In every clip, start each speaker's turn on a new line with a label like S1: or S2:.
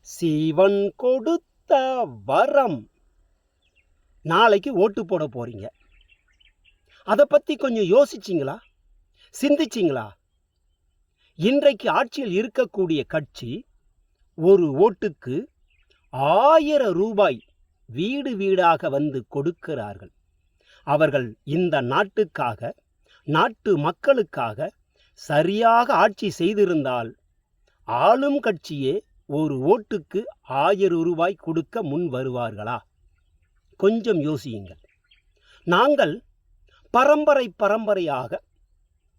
S1: சிவன் கொடுத்த வரம். நாளைக்கு ஓட்டு போட போறீங்க. அதை பத்தி கொஞ்சம் யோசிச்சிங்களா? சிந்திச்சிங்களா? இன்றைக்கு ஆட்சியில் இருக்கக்கூடிய கட்சி ஒரு ஓட்டுக்கு 1000 ரூபாய் வீடு வீடாக வந்து கொடுக்கிறார்கள். அவர்கள் இந்த நாட்டுக்காக, நாட்டு மக்களுக்காக சரியாக ஆட்சி செய்திருந்தால் ஆளும் கட்சியே ஒரு ஓட்டுக்கு 1000 ரூபாய் கொடுக்க முன் வருவார்களா? கொஞ்சம் யோசியுங்கள். நாங்கள் பரம்பரையாக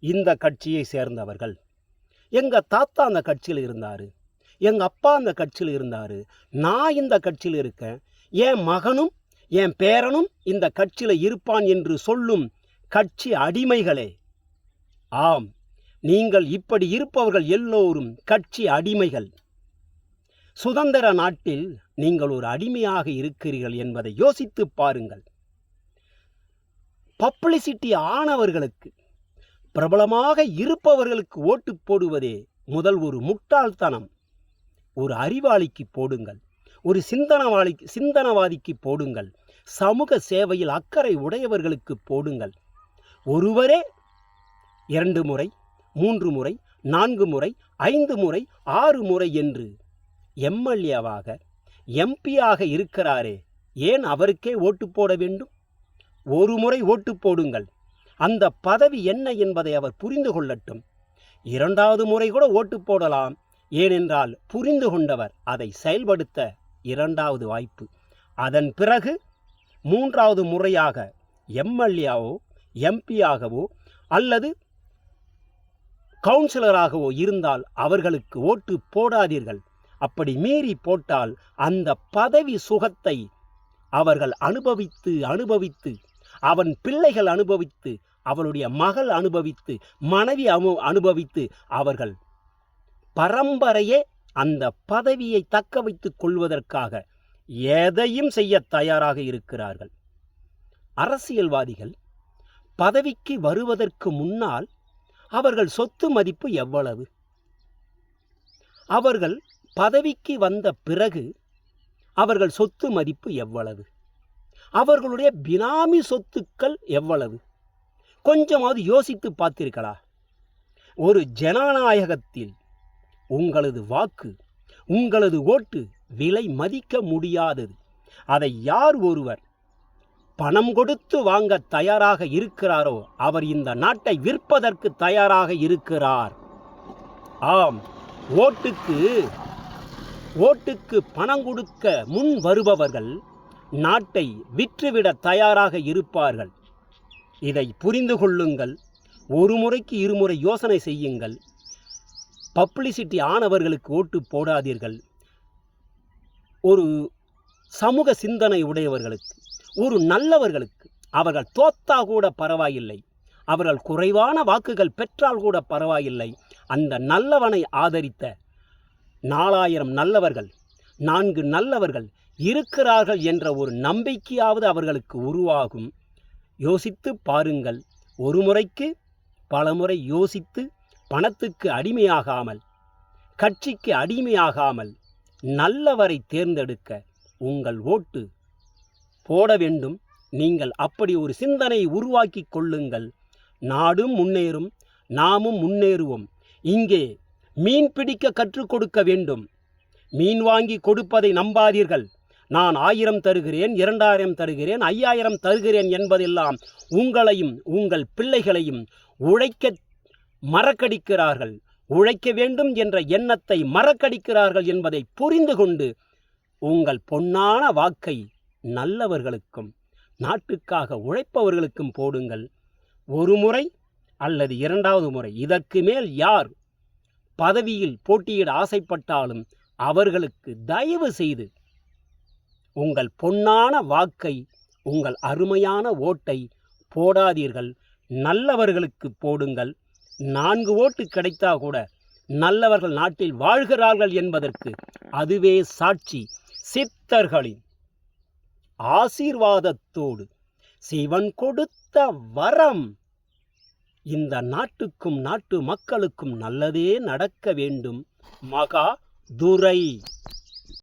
S1: இந்த கட்சியை சேர்ந்தவர்கள். எங்க தாத்தா அந்த கட்சியில் இருந்தாரு, எங்க அப்பா அந்த கட்சியில் இருந்தாரு, நான் இந்த கட்சியில் இருக்கேன், என் மகனும் என் பேரனும் இந்த கட்சியில் இருப்பான் என்று சொல்லும் கட்சி அடிமைகளே. ஆம், நீங்கள் இப்படி இருப்பவர்கள் எல்லோரும் கட்சி அடிமைகள். சுதந்திர நாட்டில் நீங்கள் ஒரு அடிமையாக இருக்கிறீர்கள் என்பதை யோசித்து பாருங்கள். பப்ளிசிட்டி ஆனவர்களுக்கு, பிரபலமாக இருப்பவர்களுக்கு ஓட்டு போடுவதே முதல் ஒரு முட்டாள்தனம். ஒரு அறிவாளிக்கு போடுங்கள், ஒரு சிந்தனவாதிக்கு போடுங்கள், சமூக சேவையில் அக்கறை உடையவர்களுக்கு போடுங்கள். ஒருவரே 2 முறை 3 முறை 4 முறை 5 முறை 6 முறை என்று எம்எல்ஏவாக எம்பியாக இருக்கிறாரே, ஏன் அவருக்கே ஓட்டு போட வேண்டும்? ஒரு முறை ஓட்டு போடுங்கள். அந்த பதவி என்ன என்பதை அவர் புரிந்து கொள்ளட்டும். 2வது முறை கூட ஓட்டு போடலாம். ஏனென்றால் புரிந்து கொண்டவர் அதை செயல்படுத்த 2வது வாய்ப்பு. அதன் பிறகு 3வது முறையாக எம்எல்ஏவோ எம்பியாகவோ அல்லது கவுன்சிலராகவோ இருந்தால் அவர்களுக்கு ஓட்டு போடாதீர்கள். அப்படி மீறி போட்டால் அந்த பதவி சுகத்தை அவர்கள் அனுபவித்து அவன் பிள்ளைகள் அனுபவித்து, அவளுடைய மகள் அனுபவித்து, மனைவி அனுபவித்து, அவர்கள் பரம்பரையே அந்த பதவியை தக்க வைத்துக் கொள்வதற்காக எதையும் செய்ய தயாராக இருக்கிறார்கள். அரசியல்வாதிகள் பதவிக்கு வருவதற்கு முன்னால் அவர்கள் சொத்து மதிப்பு எவ்வளவு? அவர்கள் பதவிக்கு வந்த பிறகு அவர்கள் சொத்து மதிப்பு எவ்வளவு? அவர்களுடைய பினாமி சொத்துக்கள் எவ்வளவு? கொஞ்சமாவது யோசித்து பார்த்தீர்களா? ஒரு ஜனநாயகத்தில் உங்களது வாக்கு, உங்களது ஓட்டு விலை மதிக்க முடியாதது. அதை யார் ஒருவர் பணம் கொடுத்து வாங்க தயாராக இருக்கிறாரோ அவர் இந்த நாட்டை விற்பதற்கு தயாராக இருக்கிறார். ஆம், ஓட்டுக்கு பணம் கொடுக்க முன் வருபவர்கள் நாட்டை விற்றுவிட தயாராக இருப்பார்கள். இதை புரிந்து கொள்ளுங்கள். ஒரு முறைக்கு 2 முறை யோசனை செய்யுங்கள். பப்ளிசிட்டி ஆனவர்களுக்கு ஓட்டு போடாதீர்கள். ஒரு சமூக சிந்தனை உடையவர்களுக்கு, ஒரு நல்லவர்களுக்கு, அவர்கள் தோத்தா கூட பரவாயில்லை, அவர்கள் குறைவான வாக்குகள் பெற்றால் கூட பரவாயில்லை, அந்த நல்லவனை ஆதரித்த 4000 நல்லவர்கள், 4 நல்லவர்கள் இருக்கிறார்கள் என்ற ஒரு நம்பிக்கையாவது அவர்களுக்கு உருவாகும். யோசித்து பாருங்கள். ஒரு முறைக்கு பல முறை யோசித்து பணத்துக்கு அடிமையாகாமல், கட்சிக்கு அடிமையாகாமல் நல்லவரை தேர்ந்தெடுக்க உங்கள் ஓட்டு போட வேண்டும். நீங்கள் அப்படி ஒரு சிந்தனையை உருவாக்கி கொள்ளுங்கள். நாடும் முன்னேறும், நாமும் முன்னேறுவோம். இங்கே மீன் பிடிக்க கற்றுக் கொடுக்க வேண்டும். மீன் வாங்கி கொடுப்பதை நம்பாதீர்கள். நான் 1000 தருகிறேன், 2000 தருகிறேன், 5000 தருகிறேன் என்பதெல்லாம் உங்களையும் உங்கள் பிள்ளைகளையும் உழைக்க மறக்கடிக்கிறார்கள். உழைக்க வேண்டும் என்ற எண்ணத்தை மறக்கடிக்கிறார்கள் என்பதை புரிந்து கொண்டு உங்கள் பொன்னான வாக்கை நல்லவர்களுக்கும் நாட்டுக்காக உழைப்பவர்களுக்கும் போடுங்கள். ஒரு முறை அல்லது 2வது முறை, இதற்கு மேல் யார் பதவியில் போட்டியிட ஆசைப்பட்டாலும் அவர்களுக்கு தயவு செய்து உங்கள் பொன்னான வாக்கை, உங்கள் அருமையான ஓட்டை போடாதீர்கள். நல்லவர்களுக்கு போடுங்கள். 4 ஓட்டு கிடைத்தா கூட நல்லவர்கள் நாட்டில் வாழ்கிறார்கள் என்பதற்கு அதுவே சாட்சி. சித்தர்களின் ஆசீர்வாதத்தோடு சிவன் கொடுத்த வரம். இந்த நாட்டுக்கும் நாட்டு மக்களுக்கும் நல்லதே நடக்க வேண்டும். மகா துரை.